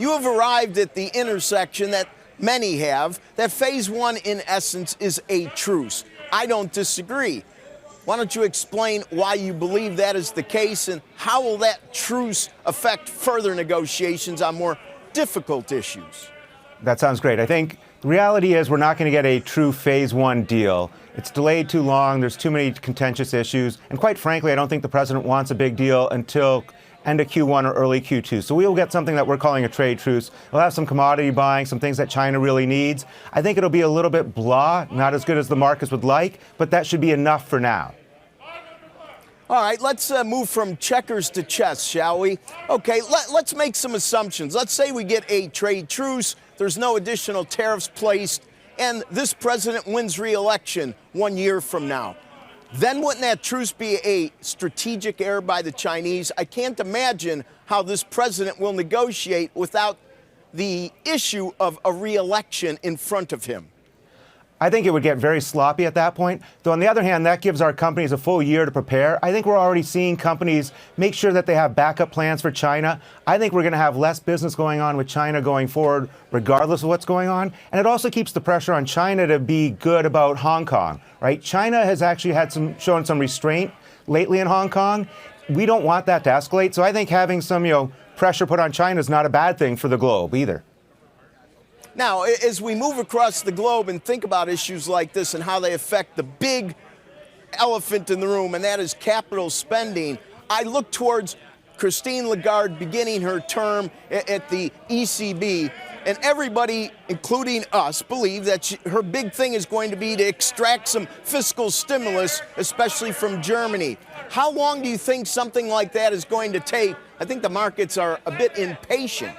you have arrived at the intersection that many have, that phase one, in essence, is a truce. I don't disagree. Why don't you explain why you believe that is the case, and how will that truce affect further negotiations on more difficult issues? That sounds great. I think the reality is we're not going to get a true phase one deal. It's delayed too long. There's too many contentious issues. And quite frankly, I don't think the president wants a big deal until end of Q1 or early Q2. So we will get something that we're calling a trade truce. We'll have some commodity buying, some things that China really needs. I think it'll be a little bit blah, not as good as the markets would like, but that should be enough for now. All right, let's move from checkers to chess, shall we? Okay, let's make some assumptions. Let's say we get a trade truce, there's no additional tariffs placed, and this president wins re-election 1 year from now. Then wouldn't that truce be a strategic error by the Chinese? I can't imagine how this president will negotiate without the issue of a re-election in front of him. I think it would get very sloppy at that point. Though, on the other hand, that gives our companies a full year to prepare. I think we're already seeing companies make sure that they have backup plans for China. I think we're going to have less business going on with China going forward, regardless of what's going on. And it also keeps the pressure on China to be good about Hong Kong, right? China has actually shown some restraint lately in Hong Kong. We don't want that to escalate. So I think having some, pressure put on China is not a bad thing for the globe either. Now, as we move across the globe and think about issues like this and how they affect the big elephant in the room, and that is capital spending, I look towards Christine Lagarde beginning her term at the ECB, and everybody, including us, believe that her big thing is going to be to extract some fiscal stimulus, especially from Germany. How long do you think something like that is going to take? I think the markets are a bit impatient.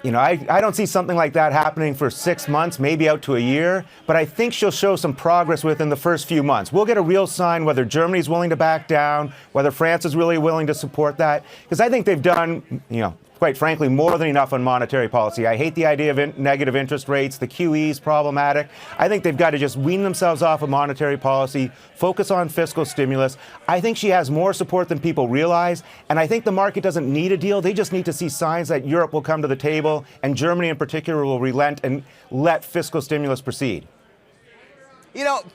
I don't see something like that happening for 6 months, maybe out to a year, but I think she'll show some progress within the first few months. We'll get a real sign whether Germany's willing to back down, whether France is really willing to support that, because I think they've done, quite frankly, more than enough on monetary policy. I hate the idea of negative interest rates. The QE is problematic. I think they've got to just wean themselves off of monetary policy, focus on fiscal stimulus. I think she has more support than people realize, and I think the market doesn't need a deal. They just need to see signs that Europe will come to the table, and Germany in particular will relent and let fiscal stimulus proceed.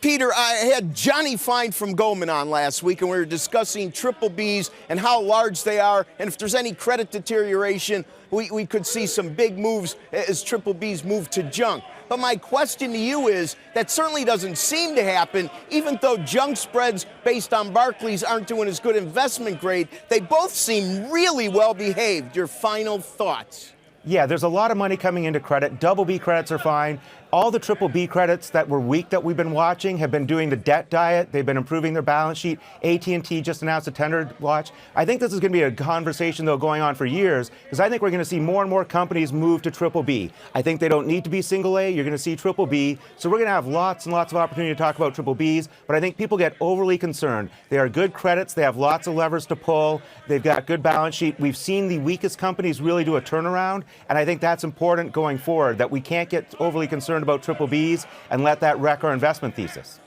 Peter, I had Johnny Fine from Goldman on last week, and we were discussing triple Bs and how large they are, and if there's any credit deterioration, we could see some big moves as triple Bs move to junk. But my question to you is, that certainly doesn't seem to happen, even though junk spreads based on Barclays aren't doing as good investment grade. They both seem really well behaved. Your final thoughts? Yeah, there's a lot of money coming into credit. Double B credits are fine. All the triple B credits that were weak that we've been watching have been doing the debt diet. They've been improving their balance sheet. AT&T just announced a tender watch. I think this is going to be a conversation, though, going on for years, because I think we're going to see more and more companies move to triple B. I think they don't need to be single A. You're going to see triple B. So we're going to have lots and lots of opportunity to talk about triple Bs, but I think people get overly concerned. They are good credits. They have lots of levers to pull. They've got good balance sheet. We've seen the weakest companies really do a turnaround, and I think that's important going forward, that we can't get overly concerned about triple Bs and let that wreck our investment thesis.